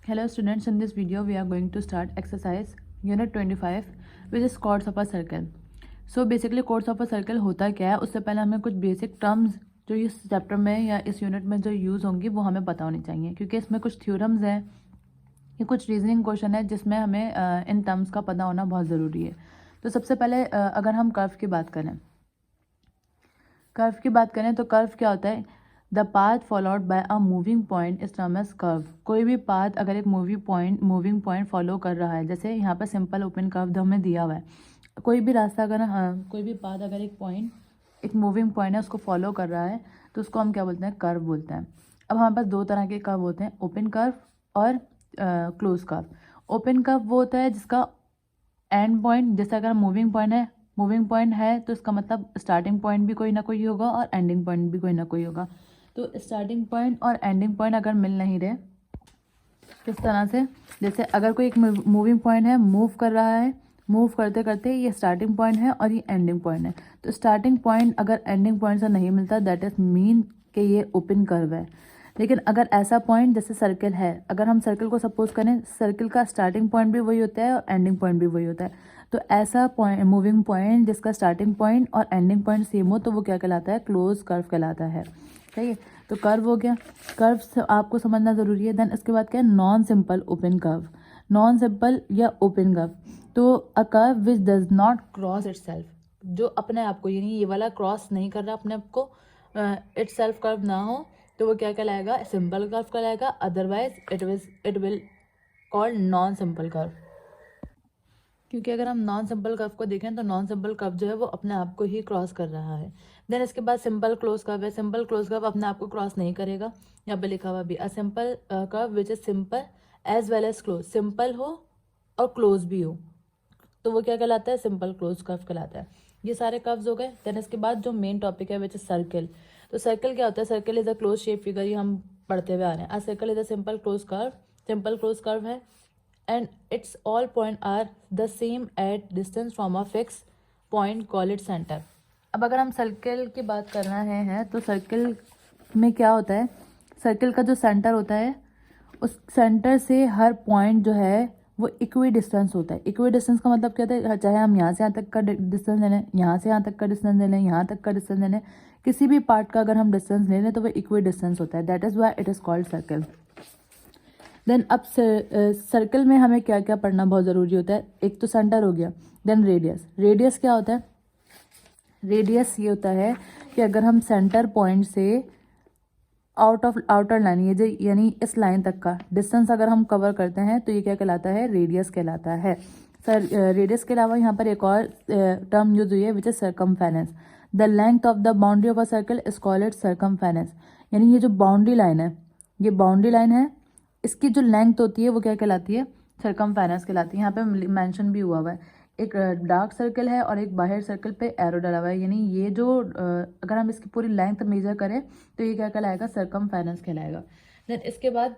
Hello students, in this video we are going to start exercise unit 25 which is chords of a circle. So basically chords of a circle होता क्या है, उससे पहले हमें कुछ basic terms जो इस चैप्टर में या इस यूनिट में जो यूज़ होंगी वो हमें पता होनी चाहिए, क्योंकि इसमें कुछ थ्योरम्स हैं या कुछ रीजनिंग क्वेश्चन है जिसमें हमें इन टर्म्स का पता होना बहुत ज़रूरी है। तो सबसे पहले अगर हम कर्व की बात करें तो कर्व क्या होता है? The path followed by a moving point is term as curve. कोई भी पाथ अगर एक मूविंग पॉइंट फॉलो कर रहा है, जैसे यहाँ पर सिंपल ओपन कर्व हमें दिया हुआ है, कोई भी रास्ता अगर कोई भी पाथ अगर एक मूविंग पॉइंट है उसको फॉलो कर रहा है तो उसको हम क्या बोलते हैं? कर्व बोलते हैं। अब हमारे पास दो तरह के कर्व होते हैं, ओपन कर्व और क्लोज कर्व। ओपन कर्व वो होता है जिसका एंड पॉइंट, जैसे अगर मूविंग पॉइंट है तो इसका मतलब स्टार्टिंग पॉइंट भी कोई ना कोई होगा और एंडिंग पॉइंट भी कोई ना कोई होगा। तो स्टार्टिंग पॉइंट और एंडिंग पॉइंट अगर मिल नहीं रहे, किस तरह से? जैसे अगर कोई एक मूविंग पॉइंट है, मूव कर रहा है, मूव करते करते ये स्टार्टिंग पॉइंट है और ये एंडिंग पॉइंट है, तो स्टार्टिंग पॉइंट अगर एंडिंग पॉइंट से नहीं मिलता दैट इज मीन कि ये ओपन कर्व है। लेकिन अगर ऐसा पॉइंट जैसे सर्कल है, अगर हम सर्कल को सपोज करें, सर्कल का स्टार्टिंग पॉइंट भी वही होता है और एंडिंग पॉइंट भी वही होता है, तो ऐसा पॉइंट मूविंग पॉइंट जिसका स्टार्टिंग पॉइंट और एंडिंग पॉइंट सेम हो तो वो क्या कहलाता है? क्लोज कर्व कहलाता है। ठीक है, तो कर्व हो गया, कर्व आपको समझना ज़रूरी है। देन इसके बाद क्या है? Non simple open curve. Non simple या ओपन कर्व, तो a curve which does not cross itself, जो अपने आप को यानी ये वाला क्रॉस नहीं कर रहा अपने आप को, इटसेल्फ कर्व ना हो, तो वो क्या कहलाएगा? सिंपल कर्व कहलाएगा। Otherwise it will called non simple curve. क्योंकि अगर हम नॉन सिंपल कर्व को देखें तो नॉन सिंपल कर्व जो है वो अपने आप को ही क्रॉस कर रहा है। देन इसके बाद सिंपल क्लोज कर्व है। सिंपल क्लोज कर्व अपने आप को क्रॉस नहीं करेगा, यहाँ पे लिखा हुआ भी a simple curve which is simple as well as close, simple हो और क्लोज भी हो तो वो क्या कहलाता है? सिंपल क्लोज कर्व कहलाता है। ये सारे कर्व्स हो गए। देन इसके बाद जो मेन टॉपिक है विच इज सर्कल। तो सर्कल क्या होता है? Circle is a close shape figure, ये हम पढ़ते हुए आ रहे हैं। A circle is a simple close curve है and its all point are the same at distance from a fixed point, call it center। अब अगर हम सर्कल की बात कर रहे हैं तो सर्कल में क्या होता है? सर्कल का जो सेंटर होता है उस सेंटर से हर पॉइंट जो है वो इक्वी डिस्टेंस होता है। इक्वी डिस्टेंस का मतलब क्या होता है? चाहे हम यहाँ से यहाँ तक का डिस्टेंस ले लें, यहाँ से यहाँ तक का डिस्टेंस ले लें, यहाँ तक का डिस्टेंस ले लें, किसी भी पार्ट का अगर हम डिस्टेंस ले लें तो वो इक्वी डिस्टेंस होता है। That is why it is called circle. Then अब सर्कल में हमें क्या क्या पढ़ना बहुत ज़रूरी होता है? एक तो सेंटर हो गया, देन रेडियस। रेडियस क्या होता है? रेडियस ये होता है कि अगर हम सेंटर पॉइंट से आउटर लाइन, ये जो यानी इस लाइन तक का डिस्टेंस अगर हम कवर करते हैं तो ये क्या कहलाता है? रेडियस कहलाता है। सर रेडियस के अलावा यहाँ पर एक और टर्म यूज हुई है which is circumference. The length of the boundary of a circle is called it circumference. यानी ये जो बाउंड्री लाइन है, ये बाउंड्री लाइन है, इसकी जो लेंथ होती है वो क्या कहलाती है? सर्कमफेरेंस कहलाती है। यहाँ पे मेंशन भी हुआ है, एक डार्क सर्कल है और एक बाहर सर्कल पे एरो डला हुआ है, यानी ये जो अगर हम इसकी पूरी लेंथ मेजर करें तो ये क्या कहलाएगा? सर्कमफेरेंस कहलाएगा। देन इसके बाद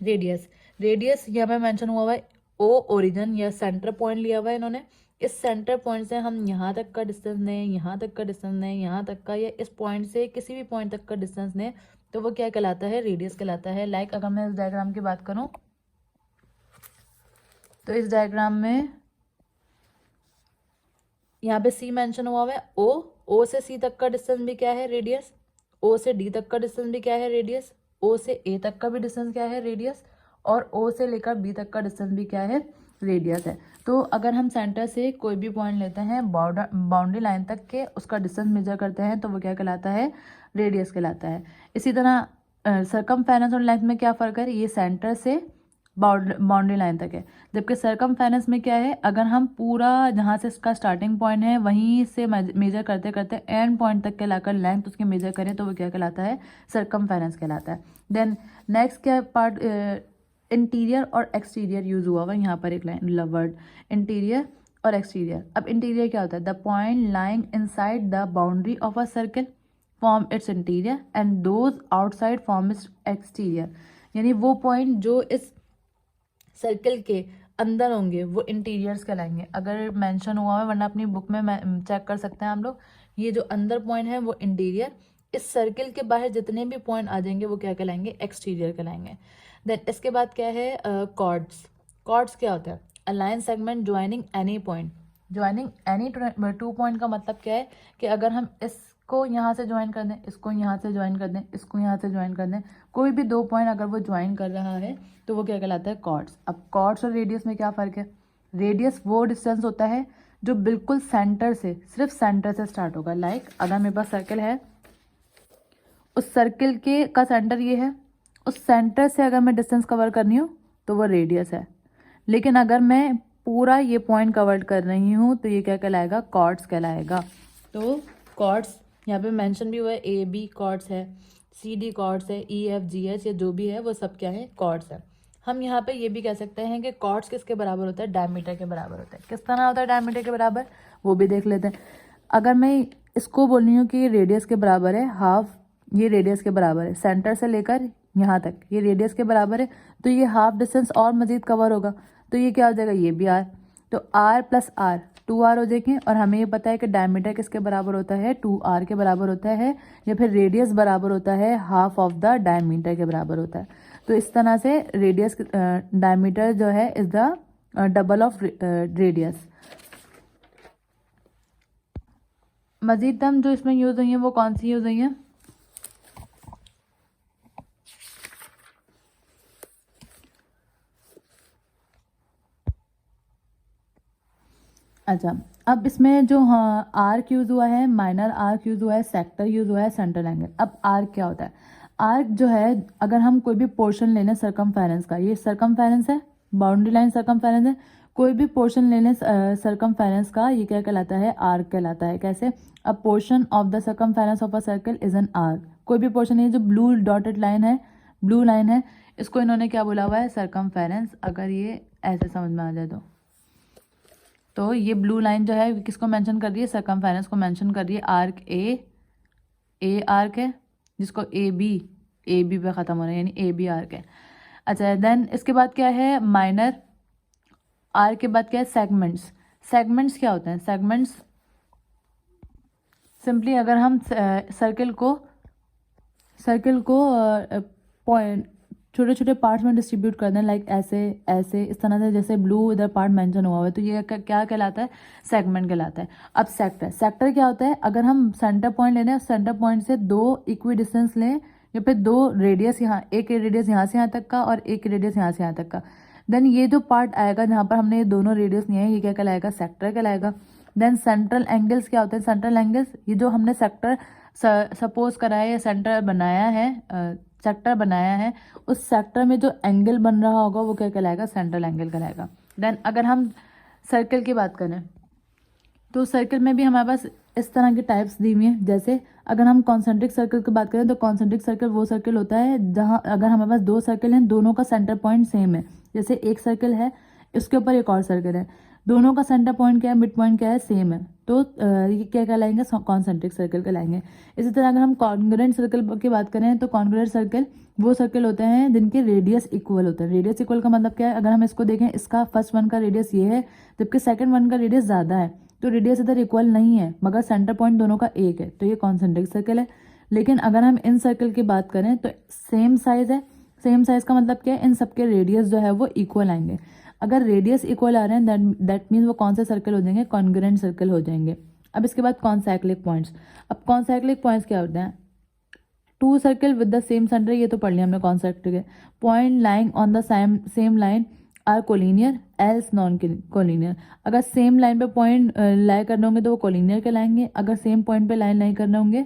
रेडियस। रेडियस यहाँ पे मेंशन हुआ है, ओ ओरिजिन या सेंटर पॉइंट लिया हुआ है इन्होंने। इस सेंटर पॉइंट से हम यहाँ तक का डिस्टेंस लें, यहाँ तक का डिस्टेंस लें, यहाँ तक का, या इस पॉइंट से किसी भी पॉइंट तक का डिस्टेंस लें तो वो क्या कहलाता है? रेडियस कहलाता है। लाइक अगर मैं इस डायग्राम की बात करूँ तो इस डायग्राम में यहाँ पे सी मेंशन हुआ है, ओ से सी तक का डिस्टेंस भी क्या है? रेडियस। ओ से डी तक का डिस्टेंस भी क्या है? रेडियस। ओ से ए तक का भी डिस्टेंस क्या है? रेडियस। और ओ से लेकर बी तक का डिस्टेंस भी क्या है? रेडियस है। तो अगर हम सेंटर से कोई भी पॉइंट लेते हैं बाउंड्री लाइन तक के, उसका डिस्टेंस मेजर करते हैं तो वो क्या कहलाता है? रेडियस कहलाता है। इसी तरह सर्कमफेरेंस और लेंथ में क्या फ़र्क है? ये सेंटर से बाउंड्री लाइन तक है, जबकि सर्कमफेरेंस में क्या है? अगर हम पूरा जहाँ से इसका स्टार्टिंग पॉइंट है वहीं से मेजर करते करते एंड पॉइंट तक के लाकर लेंथ उसकी मेजर करें तो वो क्या कहलाता है? सर्कमफेरेंस कहलाता है। देन नेक्स्ट क्या पार्ट? इंटीरियर और एक्सटीरियर यूज हुआ हुआ यहाँ पर एक वर्ड, इंटीरियर और एक्सटीरियर। अब इंटीरियर क्या होता है? The point lying inside the boundary of a circle form it's interior and those outside form it's exterior. यानी वो पॉइंट जो इस सर्कल के अंदर होंगे वो इंटीरियर्स कहलाएंगे। अगर मेंशन हुआ है, वरना अपनी बुक में चेक कर सकते हैं हम लोग, ये जो अंदर पॉइंट है वो इंटीरियर, इस सर्कल के बाहर जितने भी पॉइंट आ जाएंगे वो क्या कहलाएंगे? एक्सटीरियर कहलाएंगे। देन इसके बाद क्या है, कॉर्ड्स। कॉर्ड्स क्या होता है, a line segment joining any point. Joining any 2 point का मतलब क्या है कि अगर हम इसको यहाँ से ज्वाइन कर दें, इसको यहाँ से ज्वाइन कर दें, इसको यहाँ से ज्वाइन कर दें, कोई भी 2 पॉइंट अगर वो ज्वाइन कर रहा है तो वो क्या कहलाता है, कॉर्ड्स। अब कॉर्ड्स और रेडियस में क्या फ़र्क है, रेडियस वो डिस्टेंस होता है जो बिल्कुल सेंटर से, सिर्फ सेंटर से स्टार्ट होगा। लाइक अगर मेरे पास सर्कल है, उस सर्किल के का सेंटर ये है, उस सेंटर से अगर मैं डिस्टेंस कवर करनी हूँ तो वो रेडियस है। लेकिन अगर मैं पूरा ये पॉइंट कवर कर रही हूँ तो ये क्या कहलाएगा, कॉर्ड्स कहलाएगा। तो कॉर्ड्स यहाँ पे मेंशन भी हुआ है, ए बी कॉर्ड्स है, सी डी कॉर्ड्स है, ई एफ जी एच, ये जो भी है वो सब क्या है, कॉर्ड्स है। हम यहाँ पे ये भी कह सकते हैं कि कॉर्ड्स किसके बराबर होता है, डायमीटर के बराबर होता है। किस तरह होता है डायमीटर के बराबर, वो भी देख लेते हैं। अगर मैं इसको बोल रही हूँ कि ये रेडियस के बराबर है, हाफ ये रेडियस के बराबर है, सेंटर से लेकर यहाँ तक ये रेडियस के बराबर है, तो ये हाफ डिस्टेंस और मज़ीद कवर होगा, तो ये क्या हो जाएगा, ये भी आर। तो आर प्लस आर 2r हो जाएंगे। और हमें ये पता है कि डायमीटर किसके बराबर होता है, 2r के बराबर होता है, या फिर रेडियस बराबर होता है हाफ ऑफ द डायमीटर के बराबर होता है। तो इस तरह से रेडियस डायमीटर जो है is the double of radius. मजीद टर्म जो इसमें यूज़ हुई है वो कौन सी यूज़ हुई है, अच्छा अब इसमें जो हाँ आर्क यूज़ हुआ है, माइनर आर्क यूज़ हुआ है, सेक्टर यूज़ हुआ है, सेंट्रल एंगल। अब आर्क क्या होता है, आर्क जो है अगर हम कोई भी पोर्शन ले लें सर्कमफेरेंस का, ये सर्कमफेरेंस है, बाउंड्री लाइन सर्कमफेरेंस है, कोई भी पोर्शन ले लें सर्कमफेरेंस का, ये क्या कहलाता है, आर्क कहलाता है। कैसे, अ portion of the circumference of a circle is an arc. कोई भी पोर्शन, ये जो ब्लू डॉटेड लाइन है, ब्लू लाइन है, इसको इन्होंने क्या बोला हुआ है, सर्कमफेरेंस। अगर ये ऐसे समझ में आ जाए तो ये ब्लू लाइन जो है किसको मेंशन कर रही है, सर्कमफेरेंस को मेंशन कर रही है। आर्क ए आर्क है, जिसको ए बी पे ख़त्म हो रहा है, यानी ए बी आर्क है। अच्छा देन इसके बाद क्या है, माइनर आर्क के बाद क्या है, सेगमेंट्स। सेगमेंट्स क्या होते हैं, सेगमेंट्स सिंपली अगर हम सर्किल को पॉइंट छोटे छोटे पार्ट्स में डिस्ट्रीब्यूट कर दें, लाइक ऐसे ऐसे इस तरह से, जैसे ब्लू इधर पार्ट मेंशन हुआ है, तो ये क्या कहलाता है, सेगमेंट कहलाता है। अब सेक्टर क्या होता है, अगर हम सेंटर पॉइंट ले लें, सेंटर पॉइंट से 2 इक्वी डिस्टेंस लें, या फिर 2 रेडियस, यहाँ एक रेडियस यहाँ से यहाँ तक का और एक रेडियस यहाँ से यहाँ तक का, देन ये जो पार्ट आएगा जहाँ पर हमने ये दोनों रेडियस लिए हैं, ये क्या कहलाएगा, सेक्टर कहलाएगा। देन सेंट्रल एंगल्स क्या होते हैं, सेंट्रल एंगल्स ये जो हमने सेक्टर सपोज करा है या सेक्टर बनाया है, उस सेक्टर में जो एंगल बन रहा होगा वो क्या कहलाएगा, सेंट्रल एंगल कहलाएगा। देन अगर हम सर्कल की बात करें तो सर्कल में भी हमारे पास इस तरह की टाइप्स दी हुई हैं। जैसे अगर हम कॉन्सेंट्रिक सर्कल की बात करें तो कॉन्सेंट्रिक सर्कल वो सर्कल होता है जहाँ अगर हमारे पास 2 सर्कल हैं, दोनों का सेंटर पॉइंट सेम है। जैसे एक सर्कल है, इसके ऊपर एक और सर्कल है, दोनों का सेंटर पॉइंट क्या है, मिड पॉइंट क्या है, सेम है, तो ये क्या कहलाएंगे, कॉन्सेंट्रिक सर्कल कहलाएंगे। इसी तरह अगर हम कॉन्ग्रुएंट सर्कल की बात करें तो कॉन्ग्रुएंट सर्कल वो सर्कल होते हैं जिनके रेडियस इक्वल होते हैं। रेडियस इक्वल का मतलब क्या है, अगर हम इसको देखें, इसका फर्स्ट वन का रेडियस ये है, जबकि सेकंड वन का रेडियस ज़्यादा है, तो रेडियस इधर इक्वल नहीं है, मगर सेंटर पॉइंट दोनों का एक है, तो ये कॉन्सेंट्रिक सर्कल है। लेकिन अगर हम इन सर्कल की बात करें तो सेम साइज है। सेम साइज का मतलब क्या है, इन सबके रेडियस जो है वो इक्वल आएंगे। अगर रेडियस इक्वल आ रहे हैं दैट मीन्स वो कौन से सर्कल हो जाएंगे, कॉन्ग्रुएंट सर्कल हो जाएंगे। अब इसके बाद कॉन्साइक्लिक पॉइंट्स। अब कॉन्साइक्लिक पॉइंट्स क्या होते हैं, 2 circle with the same centre, ये तो पढ़ लिया हमने concyclic. Point lying on the same line are collinear else non collinear. अगर सेम लाइन पे पॉइंट लाई करने होंगे तो वो कोलिनियर कहलाएंगे। अगर सेम पॉइंट पे लाइन नहीं करने होंगे,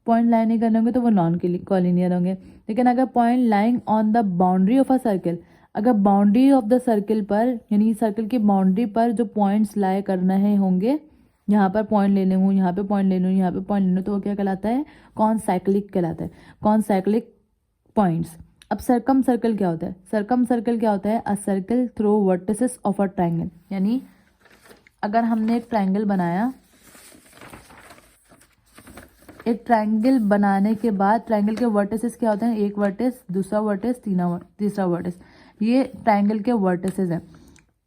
पॉइंट लाइन नहीं करने होंगे तो वो नॉन कोलिनियर होंगे। लेकिन अगर point lying on the boundary of a circle, अगर बाउंड्री ऑफ द सर्कल पर, यानी सर्कल की बाउंड्री पर जो पॉइंट्स लाई करना है होंगे, यहाँ पर पॉइंट ले लूँ, यहाँ पे पॉइंट ले लूँ, यहाँ पे पॉइंट ले लूँ, तो वो क्या कहलाता है, कॉन्साइक्लिक कहलाता है, कॉन्साइक्लिक पॉइंट्स। अब सर्कम सर्कल क्या होता है, सर्कम सर्कल क्या होता है, a circle through vertices of a triangle. यानी अगर हमने एक ट्राइंगल बनाया, एक ट्राइंगल बनाने के बाद ट्राइंगल के वर्टिसेस क्या होते हैं, एक वर्टिस, दूसरा वर्टिस, तीसरा वर्टिस, ये ट्राइंगल के वर्टिसेस हैं।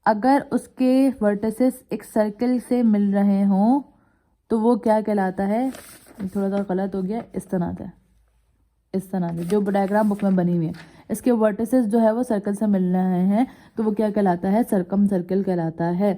अगर उसके वर्टिसेस एक सर्कल से मिल रहे हों तो वो क्या कहलाता है, थोड़ा सा गलत हो गया, इस तरह से इस तरह से जो डायग्राम बुक में बनी हुई है, इसके वर्टिसेस जो है वो सर्कल से मिल रहे हैं, तो वो क्या कहलाता है, सर्कम सर्कल कहलाता है।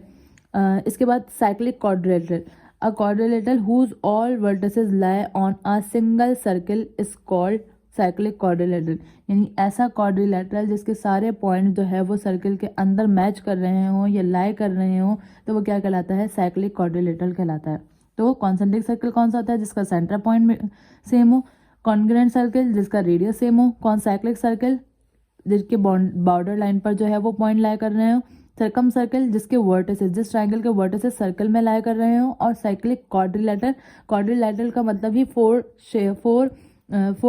इसके बाद cyclic quadrilateral, a quadrilateral whose all vertices lie on a single circle is called cyclic quadrilateral, यानी ऐसा क्वाड्रिलेटरल जिसके सारे पॉइंट जो है वो सर्कल के अंदर मैच कर रहे हों या लाई कर रहे हों, तो वो क्या कहलाता है, साइक्लिक क्वाड्रिलेटरल कहलाता है। तो कॉन्सेंट्रिक सर्कल कौन सा होता है, जिसका सेंटर पॉइंट सेम हो, कॉन्ग्रुएंट सर्कल जिसका रेडियस सेम हो, कॉन्साइक्लिक सर्कल जिसके बॉर्डर लाइन पर जो है वो पॉइंट लाई कर रहे हो, सर्कम सर्कल जिसके वर्टिसेस, जिस ट्राइंगल के वर्टिसेस सर्कल में लाई कर रहे हो, और साइक्लिक क्वाड्रिलेटरल, क्वाड्रिलेटरल का मतलब ही फोर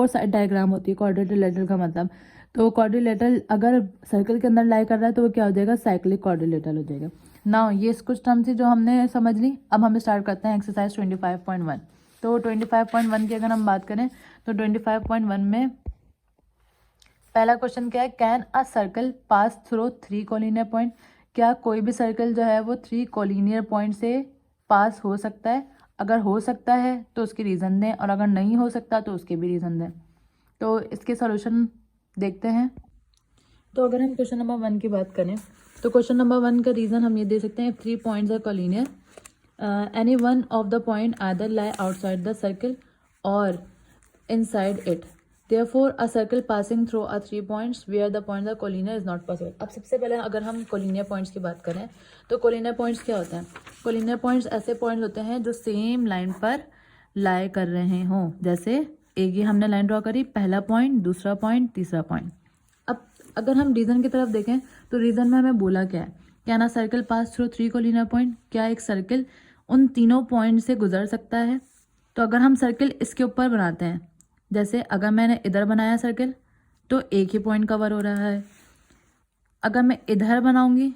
साइड डायग्राम होती है क्वाड्रिलेटरल का मतलब। तो क्वाड्रिलेटरल अगर सर्कल के अंदर लाई कर रहा है तो वो क्या हो जाएगा, साइक्लिक क्वाड्रिलेटरल हो जाएगा। नाउ ये कुछ टर्म्स थी जो हमने समझ ली। अब हम स्टार्ट करते हैं एक्सरसाइज 25.1। तो 25.1 की अगर हम बात करें तो 25.1 में पहला क्वेश्चन क्या है, can a circle pass through 3 collinear point, क्या कोई भी सर्कल जो है वो 3 कोलिनियर पॉइंट से पास हो सकता है, अगर हो सकता है तो उसकी रीज़न दें, और अगर नहीं हो सकता तो उसके भी रीज़न दें। तो इसके सॉल्यूशन देखते हैं। तो अगर हम क्वेश्चन नंबर 1 की बात करें तो क्वेश्चन नंबर 1 का रीज़न हम ये दे सकते हैं, 3 points are collinear, any one of the point either lie outside the circle और inside it, therefore a circle passing through a 3 points where the points are collinear is not possible। अब सबसे पहले अगर हम कोलिनियर पॉइंट्स की बात करें तो कोलिनियर पॉइंट्स क्या होता है, कोलिनियर पॉइंट्स ऐसे पॉइंट्स होते हैं जो सेम लाइन पर लाई कर रहे हों। जैसे एक ये हमने लाइन ड्रॉ करी, पहला पॉइंट, दूसरा पॉइंट, तीसरा पॉइंट। अब अगर हम रीज़न की तरफ देखें तो रीज़न में हमें बोला क्या है, क्या ना circle pass through 3 collinear point, क्या एक सर्कल उन तीनों पॉइंट से गुजर सकता है। तो अगर हम सर्कल इसके ऊपर बनाते हैं, जैसे अगर मैंने इधर बनाया सर्कल तो एक ही पॉइंट कवर हो रहा है, अगर मैं इधर बनाऊंगी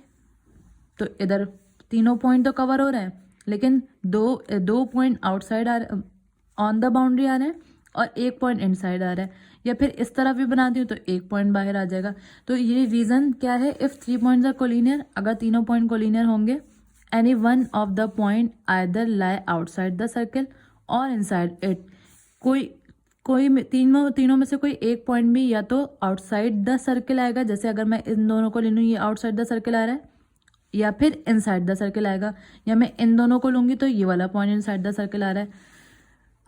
तो इधर तीनों पॉइंट तो कवर हो रहे हैं, लेकिन दो पॉइंट आउटसाइड आ रहे, ऑन द बाउंड्री आ रहे हैं, और एक पॉइंट इनसाइड आ रहा है। या फिर इस तरफ भी बनाती हूँ तो एक पॉइंट बाहर आ जाएगा। तो ये रीज़न क्या है, इफ़ 3 पॉइंट्स आर कोलिनियर, अगर तीनों पॉइंट कोलिनियर होंगे, any one of the point either lie outside the circle और इनसाइड इट, कोई तीनों में से कोई एक पॉइंट भी या तो आउटसाइड द सर्कल आएगा, जैसे अगर मैं इन दोनों को ले लूँ, ये आउटसाइड द सर्कल आ रहा है, या फिर इनसाइड द सर्कल आएगा, या मैं इन दोनों को लूँगी तो ये वाला पॉइंट इनसाइड द सर्कल आ रहा है।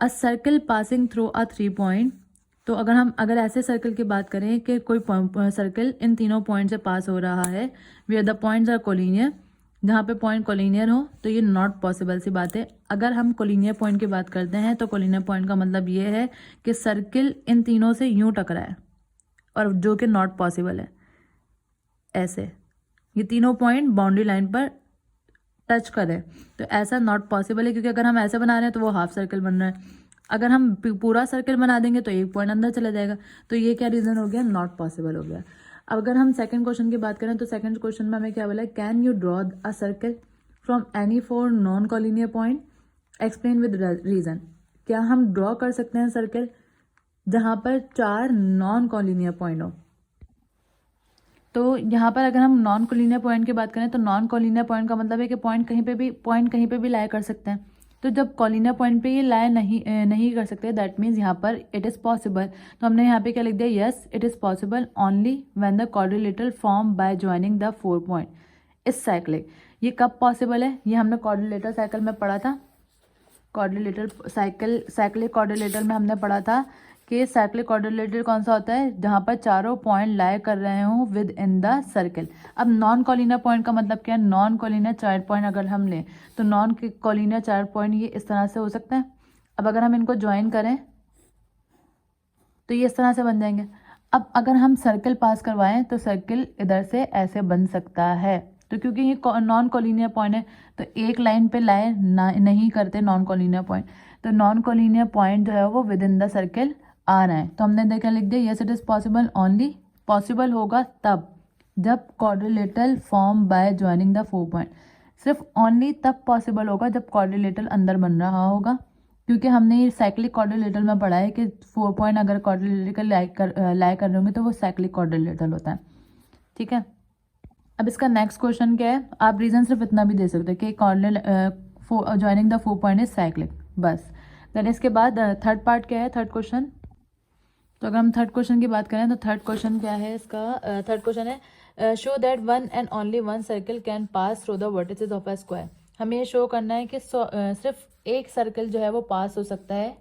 A circle passing through a 3 point, तो अगर ऐसे सर्कल की बात करें कि कोई सर्कल इन तीनों पॉइंट से पास हो रहा है, where the points are collinear, जहाँ पे पॉइंट कोलिनियर हो, तो ये नॉट पॉसिबल सी बात है। अगर हम कोलिनियर पॉइंट की बात करते हैं तो कोलिनियर पॉइंट का मतलब ये है कि सर्कल इन तीनों से यूं टकराए, और जो कि नॉट पॉसिबल है। ऐसे ये तीनों पॉइंट बाउंड्री लाइन पर टच करें तो ऐसा नॉट पॉसिबल है, क्योंकि अगर हम ऐसे बना रहे हैं तो वो हाफ सर्कल बन रहा है, अगर हम पूरा सर्कल बना देंगे तो एक पॉइंट अंदर चला जाएगा। तो ये क्या रीज़न हो गया, नॉट पॉसिबल हो गया। अब अगर हम सेकंड क्वेश्चन की बात करें तो सेकंड क्वेश्चन में हमें क्या बोला है, can you draw a circle from any 4 non collinear point, explain with reason. क्या हम ड्रॉ कर सकते हैं सर्कल जहाँ पर 4 नॉन कोलिनियर पॉइंट हो। तो यहाँ पर अगर हम नॉन कोलिनियर पॉइंट की बात करें तो नॉन कोलिनियर पॉइंट का मतलब है कि पॉइंट कहीं पे भी लाई कर सकते हैं। तो जब कोलिनियर पॉइंट पे ये लाई नहीं कर सकते, दैट मीन्स यहाँ पर इट इज़ पॉसिबल। तो हमने यहाँ पे क्या लिख दिया, yes it is possible only when the quadrilateral form by joining the 4 point इस साइक्लिक। ये कब पॉसिबल है, ये हमने क्वाड्रिलेटर साइकिल में पढ़ा था, साइक्लिक क्वाड्रिलेटर में हमने पढ़ा था कि साइक्लिक क्वाड्रिलेटर कौन सा होता है, जहाँ पर चारों पॉइंट लाई कर रहे हों विद इन द सर्कल। अब नॉन कोलिनियर पॉइंट का मतलब क्या है, नॉन कोलिनियर 4 पॉइंट अगर हम लें तो नॉन कोलिनियर 4 पॉइंट ये इस तरह से हो सकते हैं। अब अगर हम इनको ज्वाइन करें तो ये इस तरह से बन जाएंगे। अब अगर हम सर्कल पास करवाएं तो सर्कल इधर से ऐसे बन सकता है। तो क्योंकि ये नॉन कोलिनियर पॉइंट है तो एक लाइन पे लाई नहीं करते नॉन कोलिनियर पॉइंट, तो नॉन कोलिनियर पॉइंट जो है वो विद इन द सर्कल आ रहा है। तो हमने देखा लिख दिया, yes it is possible, only possible होगा तब जब quadrilateral form by joining the 4 point. सिर्फ ओनली तब पॉसिबल होगा जब क्वाड्रिलेटरल अंदर बन रहा होगा, क्योंकि हमने ये साइक्लिक क्वाड्रिलेटरल में पढ़ा है कि 4 पॉइंट अगर क्वाड्रिलेटरल लाई कर रहे होंगे तो वो साइक्लिक क्वाड्रिलेटरल होता है। ठीक है, अब इसका नेक्स्ट क्वेश्चन क्या है, आप रीज़न सिर्फ इतना भी दे सकते हैं कि joining the 4 point is cyclic, बस। देन इसके बाद थर्ड पार्ट क्या है, थर्ड क्वेश्चन तो अगर हम थर्ड क्वेश्चन की बात करें तो थर्ड क्वेश्चन क्या है इसका, थर्ड क्वेश्चन है show that one and only one circle can pass through the vertices of a square. हमें ये शो करना है कि सिर्फ एक सर्कल जो है वो पास हो सकता है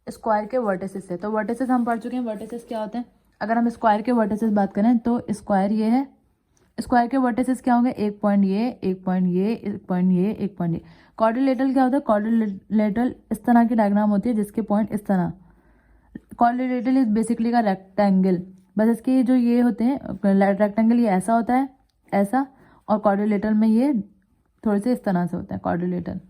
स्क्वायर के वर्टिसेस से। तो वर्टिसेस हम पढ़ चुके हैं, वर्टिसेस क्या होते हैं। अगर हम स्क्वायर के वर्टिसेस बात करें तो स्क्वायर ये है, स्क्वायर के वर्टिसेस क्या होंगे, एक पॉइंट ये, एक पॉइंट ये, एक पॉइंट ये, एक पॉइंट ये। क्वाड्रिलेटरल क्या होता है, क्वाड्रिलेटरल इस तरह की डायग्राम होती है जिसके पॉइंट इस तरह। क्वाड्रिलेटरल इज बेसिकली का रेक्टेंगल, बस इसके जो ये होते हैं रेक्टेंगल ये ऐसा होता है, ऐसा, और क्वाड्रिलेटरल में ये थोड़े से इस तरह से होता है क्वाड्रिलेटरल।